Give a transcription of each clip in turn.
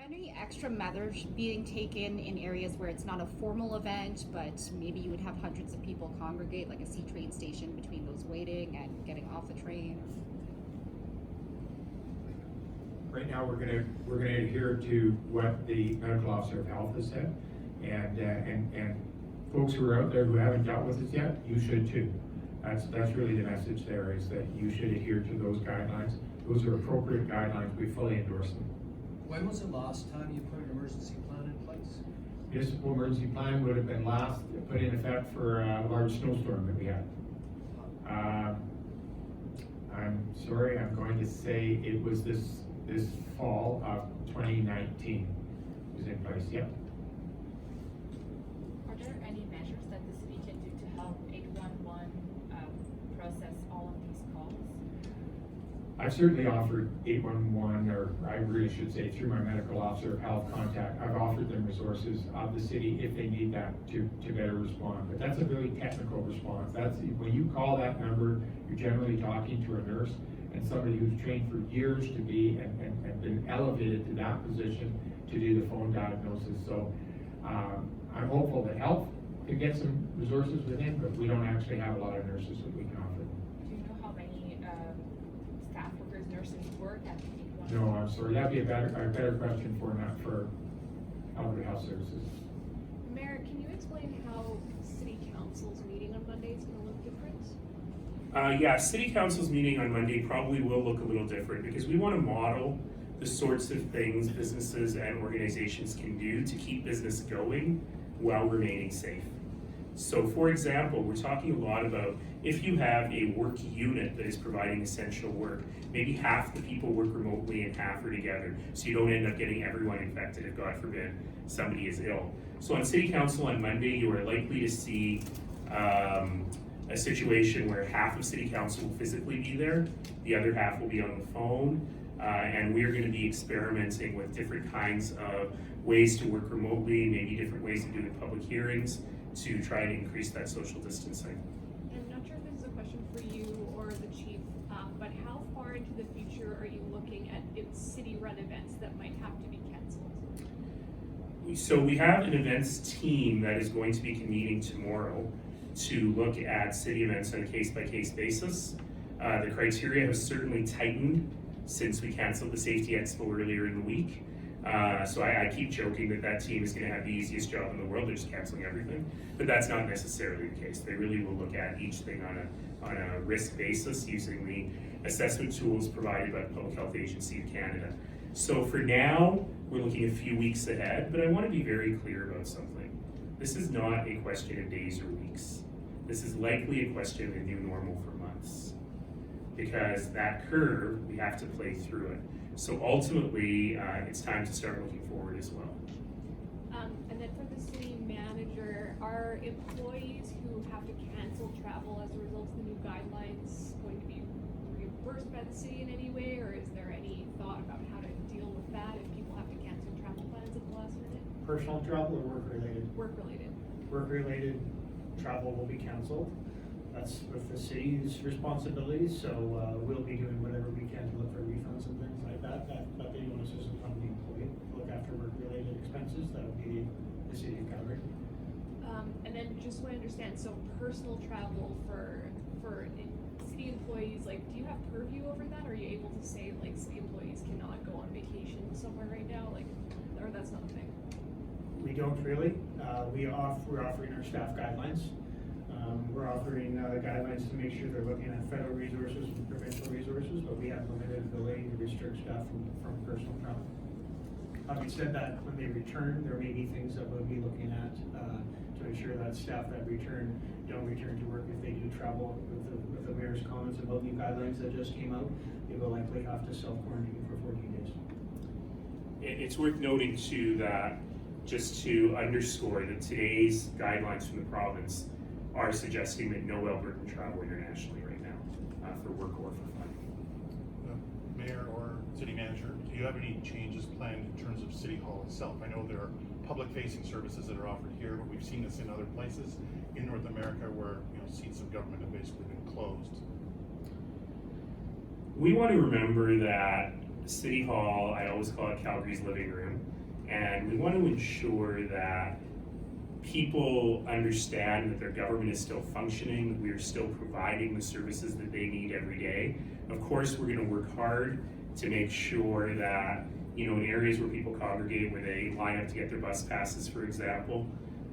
any extra measures being taken in areas where it's not a formal event, but maybe you would have hundreds of people congregate, like a C train station between those waiting and getting off the train? Right now, we're gonna adhere to what the medical officer of health has said, and folks who are out there who haven't dealt with this yet, you should too. That's really the message there, is that you should adhere to those guidelines. Those are appropriate guidelines. We fully endorse them. When was the last time you put an emergency plan in place? Municipal emergency plan would have been last put in effect for a large snowstorm that we had. I'm sorry, I'm going to say it was this fall of 2019 was in place. Yep. Are there any measures that the city can do to help 811 process all of these calls? I've certainly offered 811, or I really should say through my medical officer of health contact, I've offered them resources of the city if they need that to better respond. But that's a very technical response. That's when you call that number, you're generally talking to a nurse and somebody who's trained for years to be and been elevated to that position to do the phone diagnosis. So I'm hopeful that health can get some resources within, but we don't actually have a lot of nurses that we can offer. Do you know how many staff workers, nurses work at 811? No, I'm sorry. That'd be a better question for Alberta Health Services. Mayor, can you explain how City Council's meeting on Monday is going to look different? Yeah, City Council's meeting on Monday probably will look a little different because we want to model the sorts of things businesses and organizations can do to keep business going while remaining safe. So for example, we're talking a lot about if you have a work unit that is providing essential work, maybe half the people work remotely and half are together, so you don't end up getting everyone infected if, God forbid, somebody is ill. So on City Council on Monday, you are likely to see a situation where half of City Council will physically be there, the other half will be on the phone, and we're going to be experimenting with different kinds of ways to work remotely, maybe different ways of doing public hearings to try and increase that social distancing. I'm not sure if this is a question for you or the chief, but how far into the future are you looking at city-run events that might have to be canceled? So we have an events team that is going to be convening tomorrow to look at city events on a case-by-case basis. The criteria has certainly tightened since we canceled the Safety Expo earlier in the week. So I keep joking that team is going to have the easiest job in the world. They're just canceling everything, but that's not necessarily the case. They really will look at each thing on a risk basis using the assessment tools provided by the Public Health Agency of Canada. So for now, we're looking a few weeks ahead, but I want to be very clear about something. This is not a question of days or weeks. This is likely a question of a new normal for months, because that curve, we have to play through it. So ultimately, it's time to start looking forward as well. And then for the city manager, are employees who have to cancel travel as a result of the new guidelines going to be reimbursed by the city in any way, or is there any thought about how to deal with that if people have to cancel travel plans at the last minute? Personal travel or work-related? Work-related. Work-related travel will be canceled. That's with the city's responsibility, so we'll be doing whatever we can to look for refunds and things like that. But the onus isn't on the employee to look after work-related expenses. That would be the city of Calgary. And then just so I understand, so personal travel for city employees, like, do you have purview over that? Are you able to say, like, city employees cannot go on vacation somewhere right now, like, or that's not a thing? We don't really. We're offering our staff guidelines. We're offering guidelines to make sure they're looking at federal resources and provincial resources, but we have limited ability to restrict staff from personal travel. Having said that, when they return, there may be things that we'll be looking at to ensure that staff that return don't return to work if they do travel. With the mayor's comments about new guidelines that just came out, they will likely have to self-quarantine for 14 days. It's worth noting too that, just to underscore that today's guidelines from the province are suggesting that no Albertan travel internationally right now for work or for fun. Mayor or city manager, do you have any changes planned in terms of City Hall itself? I know there are public-facing services that are offered here, but we've seen this in other places in North America where seats of government have basically been closed. We want to remember that City Hall, I always call it Calgary's living room, and we want to ensure that people understand that their government is still functioning, that we are still providing the services that they need every day. Of course, we're going to work hard to make sure that, you know, in areas where people congregate, where they line up to get their bus passes, for example,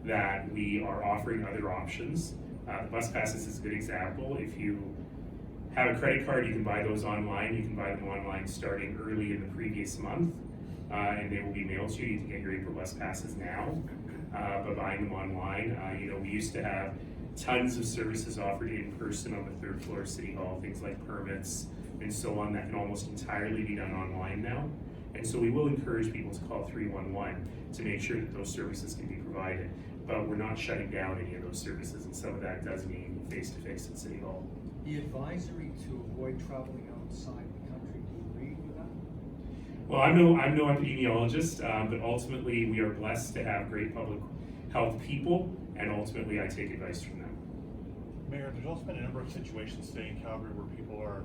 that we are offering other options. The bus passes is a good example. If you have a credit card, you can buy those online. You can buy them online starting early in the previous month, and they will be mailed to you. You can get your April bus passes now by buying them online. You know, we used to have tons of services offered in person on the 3rd floor of City Hall, things like permits and so on, that can almost entirely be done online now. And so we will encourage people to call 311 to make sure that those services can be provided. But we're not shutting down any of those services, and some of that does mean face-to-face at City Hall. The advisory to avoid traveling outside the country, do you agree with that? Well, I'm no epidemiologist, but ultimately we are blessed to have great public health people, and ultimately I take advice from them. Mayor, there's also been a number of situations today in Calgary where people are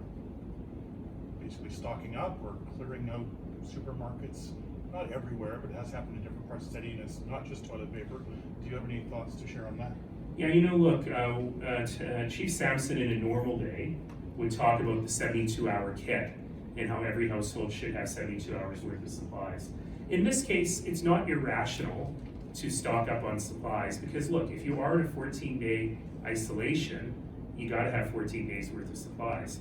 basically stocking up or clearing out supermarkets. Not everywhere, but it has happened in different parts of the city, and it's not just toilet paper. Do you have any thoughts to share on that? Yeah, you know, look, Chief Sampson in a normal day would talk about the 72-hour kit and how every household should have 72 hours worth of supplies. In this case, it's not irrational to stock up on supplies because look, if you are in a 14-day isolation, you gotta have 14 days worth of supplies.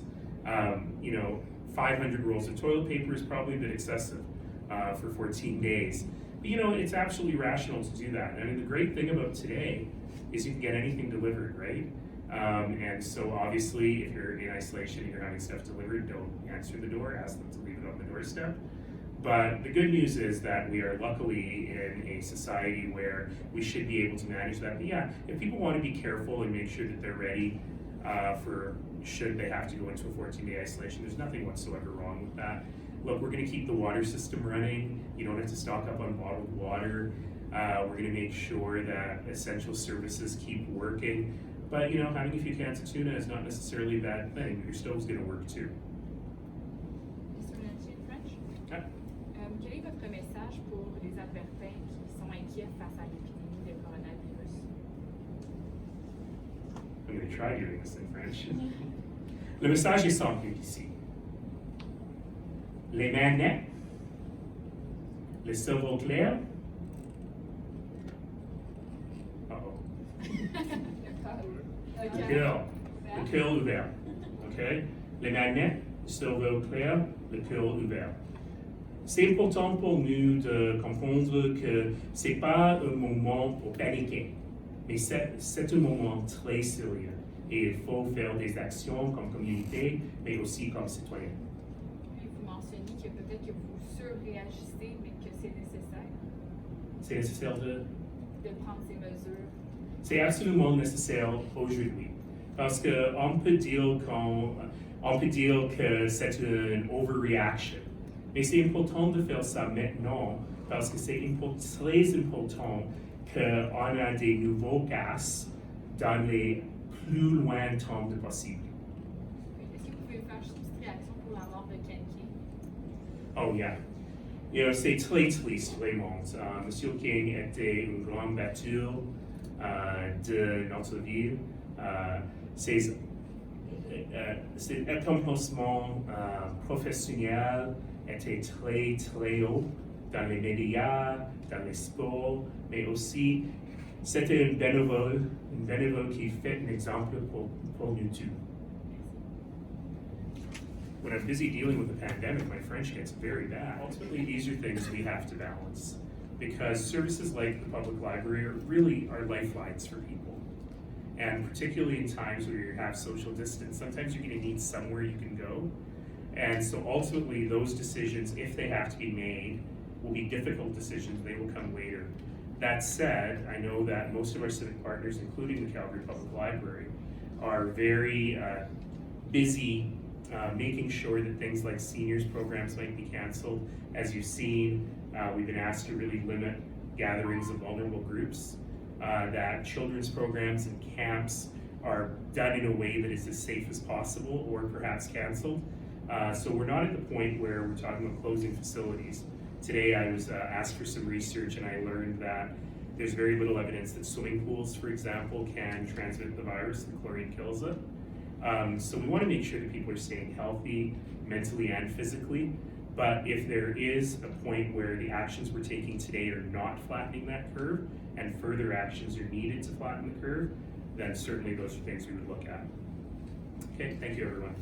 You know, 500 rolls of toilet paper is probably a bit excessive for 14 days. But you know, it's absolutely rational to do that. I mean, the great thing about today is you can get anything delivered, right? And so obviously, if you're in isolation and you're having stuff delivered, don't answer the door, ask them to leave it on the doorstep. But the good news is that we are luckily in a society where we should be able to manage that. But yeah, if people want to be careful and make sure that they're ready for should they have to go into a 14-day isolation, there's nothing whatsoever wrong with that. Look, we're going to keep the water system running. You don't have to stock up on bottled water. We're going to make sure that essential services keep working. But you know, having a few cans of tuna is not necessarily a bad thing. Your stove's going to work too. Quel est votre message pour les Albertains qui sont inquiets face à l'épidémie de coronavirus? I'm going to try doing this in French. Le message est simple ici. Les mains nettes, le cerveau clair. Uh-oh. Le cœur ouvert. Okay? Les mains nettes, le cerveau clair, le cœur ouvert. C'est important pour nous de comprendre que c'est pas un moment pour paniquer, mais c'est un moment très sérieux et il faut faire des actions comme communauté, mais aussi comme citoyen. Puis vous mentionnez que peut-être que vous surréagissez, mais que c'est nécessaire C'est nécessaire de prendre ces mesures. C'est absolument nécessaire aujourd'hui, parce que on peut dire que c'est une overreaction. Mais c'est important de faire ça maintenant parce que c'est très important qu'on a des nouveaux cas dans les plus lointains possible. Est-ce que vous pouvez faire juste une petite réaction pour la mort de Ken King? Oh yeah. You know, c'est très triste vraiment. Monsieur King était une grande batture de notre ville. Ses accomplissements professionnels était très très haut dans les médias, dans les sports, mais aussi c'était un bénévole qui fait un exemple pour nous tous. When I'm busy dealing with the pandemic, my French gets very bad. Ultimately, these are things we have to balance because services like the public library are really lifelines for people. And particularly in times where you have social distance, sometimes you're going to need somewhere you can go. And so ultimately, those decisions, if they have to be made, will be difficult decisions. They will come later. That said, I know that most of our civic partners, including the Calgary Public Library, are very busy making sure that things like seniors programs might be canceled. As you've seen, we've been asked to really limit gatherings of vulnerable groups, that children's programs and camps are done in a way that is as safe as possible or perhaps canceled. So we're not at the point where we're talking about closing facilities. Today I was asked for some research and I learned that there's very little evidence that swimming pools, for example, can transmit the virus. The chlorine kills it. So we want to make sure that people are staying healthy, mentally and physically. But if there is a point where the actions we're taking today are not flattening that curve, and further actions are needed to flatten the curve, then certainly those are things we would look at. Okay, thank you everyone.